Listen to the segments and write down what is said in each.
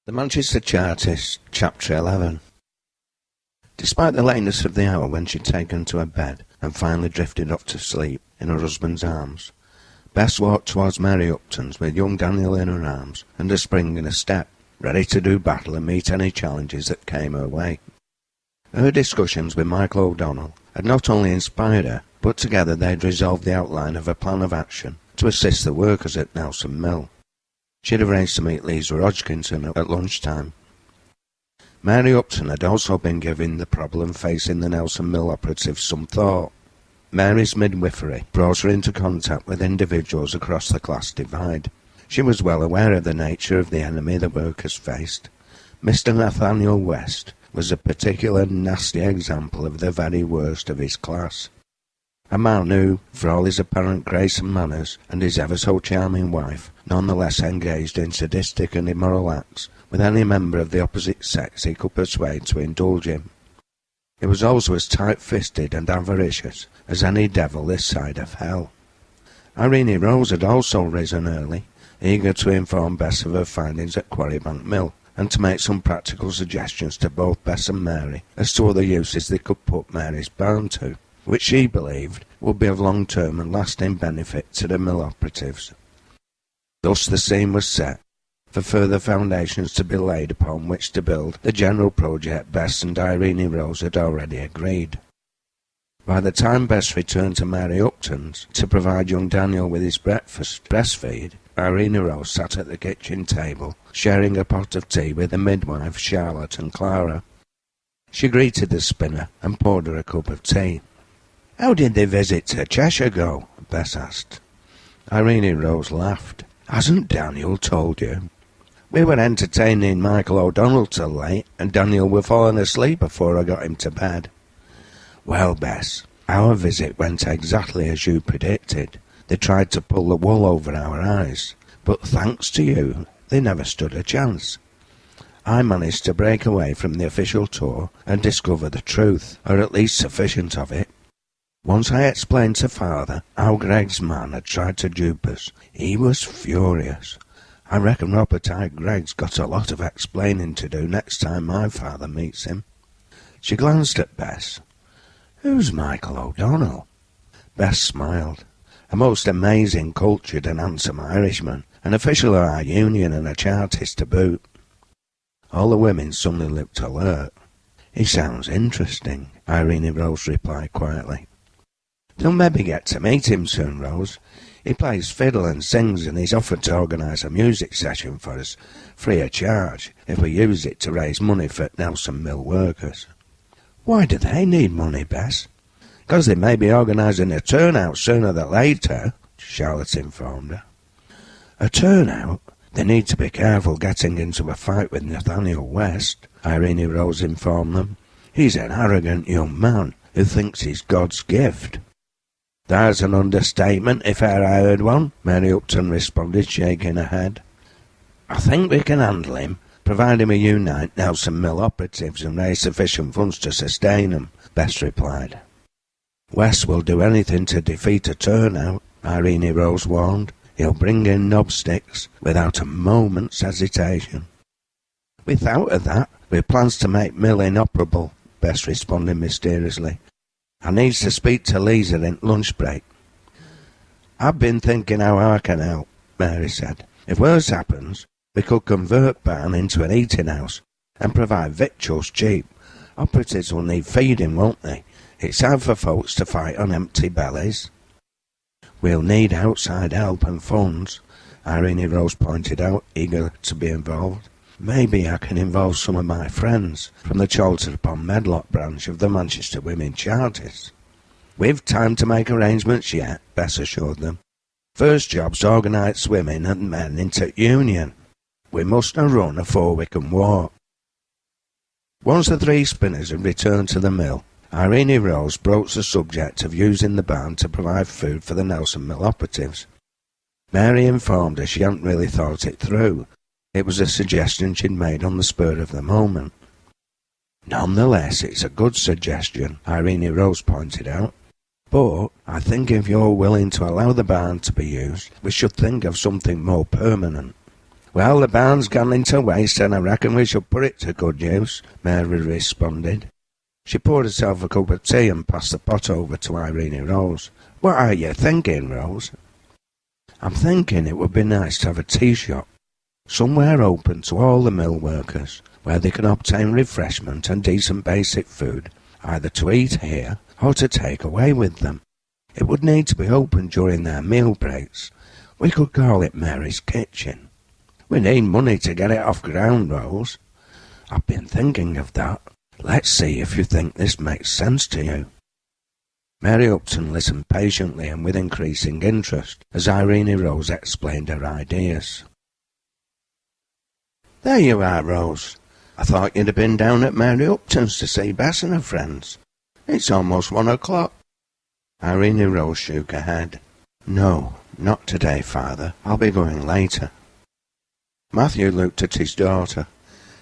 The Manchester Chartist, Chapter 11. Despite the lateness of the hour when she'd taken to her bed and finally drifted off to sleep in her husband's arms, Bess walked towards Mary Upton's with young Daniel in her arms and a spring in her step, ready to do battle and meet any challenges that came her way. Her discussions with Michael O'Donnell had not only inspired her, but together they'd resolved the outline of a plan of action to assist the workers at Nelson Mill. She'd arranged to meet Lisa Hodgkinson at lunchtime. Mary Upton had also been giving the problem facing the Nelson Mill operatives some thought. Mary's midwifery brought her into contact with individuals across the class divide. She was well aware of the nature of the enemy the workers faced. Mr. Nathaniel West was a particular nasty example of the very worst of his class. A man who, for all his apparent grace and manners, and his ever-so-charming wife, nonetheless engaged in sadistic and immoral acts with any member of the opposite sex he could persuade to indulge him. He was also as tight-fisted and avaricious as any devil this side of hell. Irene Rose had also risen early, eager to inform Bess of her findings at Quarrybank Mill, and to make some practical suggestions to both Bess and Mary as to other uses they could put Mary's barn to, which she believed would be of long-term and lasting benefit to the mill operatives. Thus the scene was set for further foundations to be laid upon which to build the general project Bess and Irene Rose had already agreed. By the time Bess returned to Mary Upton's to provide young Daniel with his breastfeed, Irene Rose sat at the kitchen table, sharing a pot of tea with the midwife Charlotte and Clara. She greeted the spinner and poured her a cup of tea. "How did the visit to Cheshire go?" Bess asked. Irene Rose laughed. "Hasn't Daniel told you? We were entertaining Michael O'Donnell till late, and Daniel were falling asleep before I got him to bed." "Well, Bess, our visit went exactly as you predicted. They tried to pull the wool over our eyes, but thanks to you, they never stood a chance. I managed to break away from the official tour and discover the truth, or at least sufficient of it. Once I explained to Father how Greg's man had tried to dupe us. He was furious. I reckon Robert I. Greg's got a lot of explaining to do next time my father meets him." She glanced at Bess. "Who's Michael O'Donnell?" Bess smiled. "A most amazing, cultured and handsome Irishman, an official of our union and a Chartist to boot." All the women suddenly looked alert. "He sounds interesting," Irene Rose replied quietly. "They'll maybe get to meet him soon, Rose. He plays fiddle and sings, and he's offered to organise a music session for us, free of charge, if we use it to raise money for Nelson Mill workers." "Why do they need money, Bess?" "'Cause they may be organising a turnout sooner than later," Charlotte informed her. "A turnout? They need to be careful getting into a fight with Nathaniel West," Irene Rose informed them. "He's an arrogant young man who thinks he's God's gift." "That's an understatement, if e'er I heard one," Mary Upton responded, shaking her head. "I think we can handle him, providing we unite Nelson Mill operatives and raise sufficient funds to sustain them," Bess replied. "West will do anything to defeat a turnout," Irene Rose warned. "He'll bring in knobsticks without a moment's hesitation." "We thought of that, with plans to make Mill inoperable," Bess responded mysteriously. "I needs to speak to Lisa in lunch break." "I've been thinking how I can help," Mary said. "If worse happens, we could convert barn into an eating house and provide victuals cheap. Operatives will need feeding, won't they? It's hard for folks to fight on empty bellies." "We'll need outside help and funds," Irene Rose pointed out, eager to be involved. "Maybe I can involve some of my friends from the Chorlton-upon-Medlock branch of the Manchester Women Chartists." "We've time to make arrangements yet," Bess assured them. "First job's to organise women and men into union. We mustn't run afore we can walk." Once the three spinners had returned to the mill, Irene Rose broached the subject of using the barn to provide food for the Nelson Mill operatives. Mary informed her she hadn't really thought it through. It was a suggestion she'd made on the spur of the moment. "Nonetheless, it's a good suggestion," Irene Rose pointed out. "But I think if you're willing to allow the barn to be used, we should think of something more permanent. Well, the barn's gone into waste, and I reckon we shall put it to good use, Mary responded. She poured herself a cup of tea and passed the pot over to Irene Rose. What are you thinking, Rose? I'm thinking it would be nice to have a tea shop, somewhere open to all the mill workers, where they can obtain refreshment and decent basic food, either to eat here or to take away with them. It would need to be open during their meal breaks. We could call it Mary's Kitchen. We need money to get it off ground, Rose. I've been thinking of that. Let's see if you think this makes sense to you. Mary Upton listened patiently and with increasing interest as Irene Rose explained her ideas. There you are, Rose. I thought you'd have been down at Mary Upton's to see Bess and her friends. It's almost 1 o'clock. Irene Rose shook her head. No, not today, Father. I'll be going later. Matthew looked at his daughter.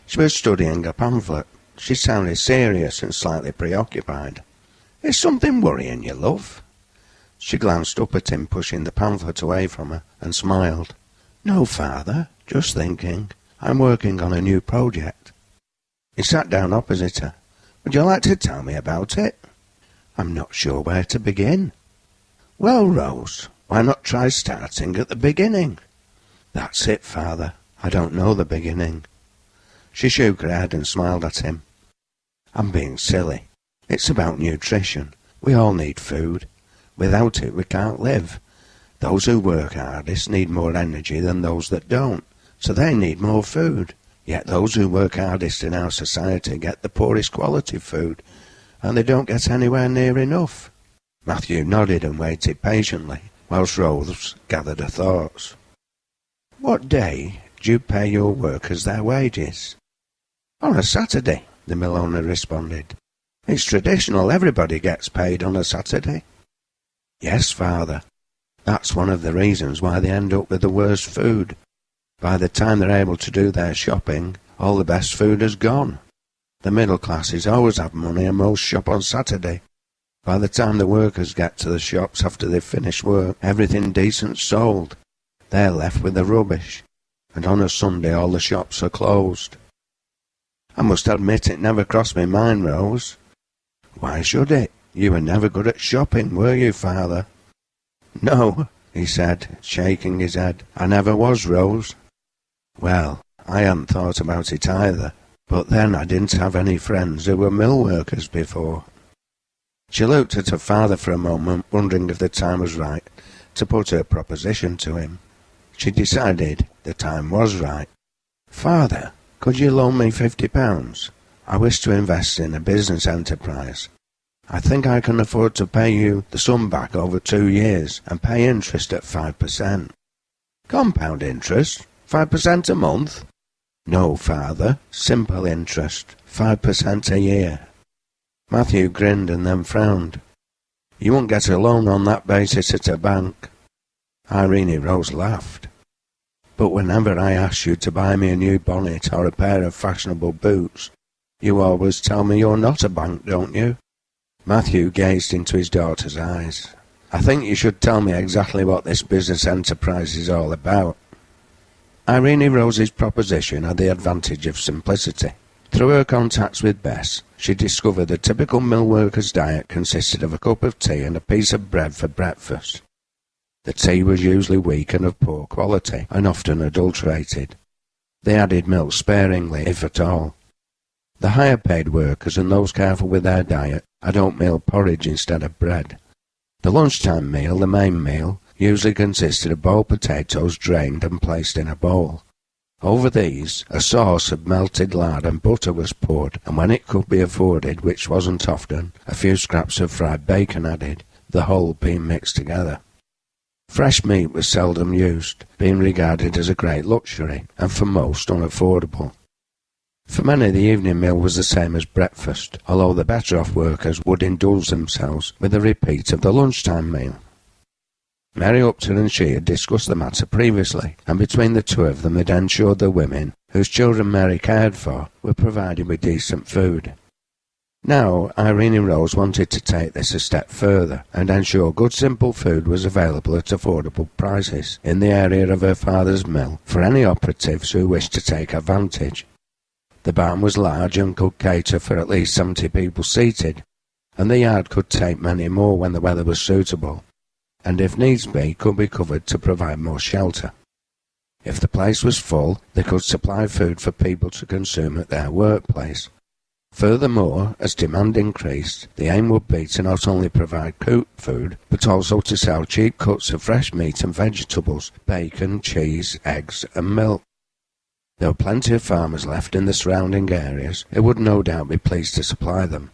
She was studying a pamphlet. She sounded serious and slightly preoccupied. Is something worrying you, love? She glanced up at him, pushing the pamphlet away from her, and smiled. No, Father, just thinking. I'm working on a new project. He sat down opposite her. Would you like to tell me about it? I'm not sure where to begin. Well, Rose, why not try starting at the beginning? That's it, Father. I don't know the beginning. She shook her head and smiled at him. I'm being silly. It's about nutrition. We all need food. Without it we can't live. Those who work hardest need more energy than those that don't, so they need more food. Yet those who work hardest in our society get the poorest quality food, and they don't get anywhere near enough. Matthew nodded and waited patiently, whilst Rose gathered her thoughts. What day do you pay your workers their wages? On a Saturday, the mill owner responded. It's traditional, everybody gets paid on a Saturday. Yes, Father. That's one of the reasons why they end up with the worst food. By the time they're able to do their shopping, all the best food has gone. The middle classes always have money and most shop on Saturday. By the time the workers get to the shops after they've finished work, everything decent's sold. They're left with the rubbish. And on a Sunday all the shops are closed. I must admit it never crossed my mind, Rose. Why should it? You were never good at shopping, were you, Father? No, he said, shaking his head. I never was, Rose. Well, I hadn't thought about it either, but then I didn't have any friends who were mill workers before. She looked at her father for a moment, wondering if the time was right to put her proposition to him. She decided the time was right. Father, could you loan me £50? I wish to invest in a business enterprise. I think I can afford to pay you the sum back over 2 years and pay interest at 5%. Compound interest? 5% a month? No, Father, simple interest, 5% a year. Matthew grinned and then frowned. You won't get a loan on that basis at a bank. Irene Rose laughed. But whenever I ask you to buy me a new bonnet or a pair of fashionable boots, you always tell me you're not a bank, don't you? Matthew gazed into his daughter's eyes. I think you should tell me exactly what this business enterprise is all about. Irene Rose's proposition had the advantage of simplicity. Through her contacts with Bess, she discovered the typical mill worker's diet consisted of a cup of tea and a piece of bread for breakfast. The tea was usually weak and of poor quality, and often adulterated. They added milk sparingly, if at all. The higher-paid workers and those careful with their diet had oatmeal porridge instead of bread. The lunchtime meal, the main meal, usually consisted of boiled potatoes drained and placed in a bowl. Over these, a sauce of melted lard and butter was poured, and when it could be afforded, which wasn't often, a few scraps of fried bacon added, the whole being mixed together. Fresh meat was seldom used, being regarded as a great luxury, and for most unaffordable. For many the evening meal was the same as breakfast, although the better-off workers would indulge themselves with a repeat of the lunchtime meal. Mary Upton and she had discussed the matter previously, and between the two of them had ensured the women, whose children Mary cared for, were provided with decent food. Now, Irene Rose wanted to take this a step further and ensure good simple food was available at affordable prices in the area of her father's mill for any operatives who wished to take advantage. The barn was large and could cater for at least 70 people seated, and the yard could take many more when the weather was suitable, and if needs be could be covered to provide more shelter. If the place was full, they could supply food for people to consume at their workplace. Furthermore, as demand increased, the aim would be to not only provide cooked food, but also to sell cheap cuts of fresh meat and vegetables, bacon, cheese, eggs and milk. There were plenty of farmers left in the surrounding areas who would no doubt be pleased to supply them.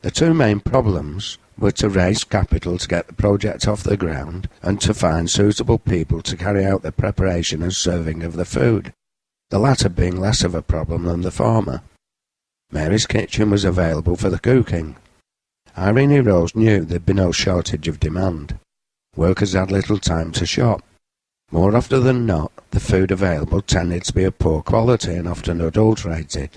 The two main problems were to raise capital to get the project off the ground and to find suitable people to carry out the preparation and serving of the food, the latter being less of a problem than the former. Mary's kitchen was available for the cooking. Irene Rose knew there'd be no shortage of demand. Workers had little time to shop. More often than not, the food available tended to be of poor quality and often adulterated.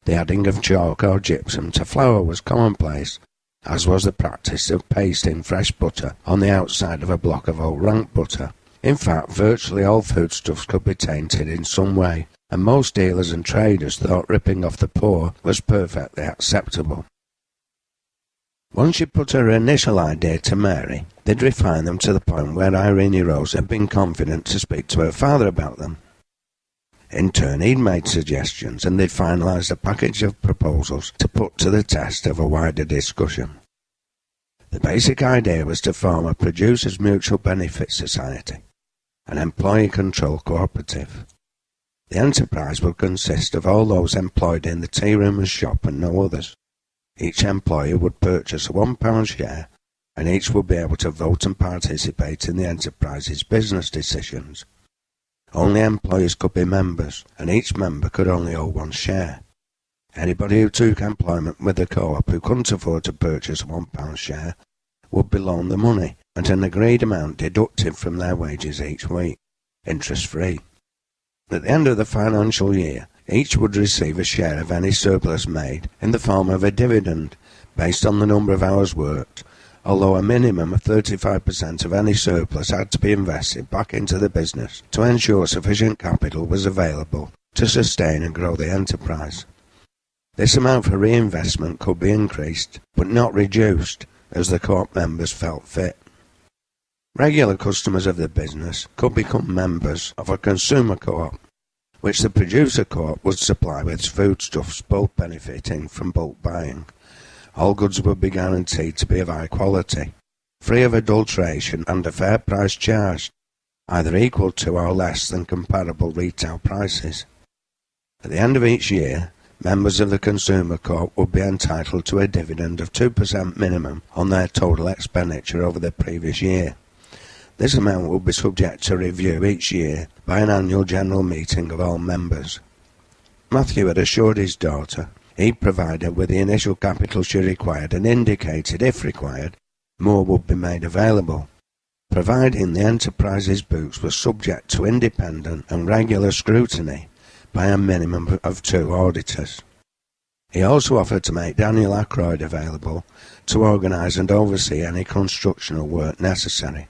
The adding of chalk or gypsum to flour was commonplace, as was the practice of pasting fresh butter on the outside of a block of old rank butter. In fact, virtually all foodstuffs could be tainted in some way, and most dealers and traders thought ripping off the poor was perfectly acceptable. Once she put her initial idea to Mary, they'd refine them to the point where Irene Rose had been confident to speak to her father about them. In turn, he'd made suggestions, and they'd finalised a package of proposals to put to the test of a wider discussion. The basic idea was to form a Producers' Mutual Benefit Society, an employee control cooperative. The enterprise would consist of all those employed in the tea room and shop and no others. Each employee would purchase a £1 share, and each would be able to vote and participate in the enterprise's business decisions. Only employees could be members, and each member could only own one share. Anybody who took employment with the co-op who couldn't afford to purchase a £1 share would be loaned the money at an agreed amount deducted from their wages each week, interest-free. At the end of the financial year, each would receive a share of any surplus made in the form of a dividend based on the number of hours worked, although a minimum of 35% of any surplus had to be invested back into the business to ensure sufficient capital was available to sustain and grow the enterprise. This amount for reinvestment could be increased, but not reduced, as the co-op members felt fit. Regular customers of the business could become members of a consumer co-op, which the producer co-op would supply with foodstuffs, both benefiting from bulk buying. All goods would be guaranteed to be of high quality, free of adulteration and a fair price charged, either equal to or less than comparable retail prices. At the end of each year, members of the consumer co-op would be entitled to a dividend of 2% minimum on their total expenditure over the previous year. This amount will be subject to review each year by an annual general meeting of all members. Matthew had assured his daughter he'd provide her with the initial capital she required and indicated, if required, more would be made available, providing the enterprise's books were subject to independent and regular scrutiny by a minimum of 2 auditors. He also offered to make Daniel Ackroyd available to organise and oversee any constructional work necessary.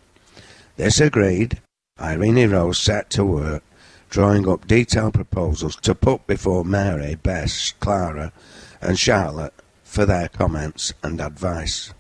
This agreed, Irene Rose set to work, drawing up detailed proposals to put before Mary, Bess, Clara and Charlotte for their comments and advice.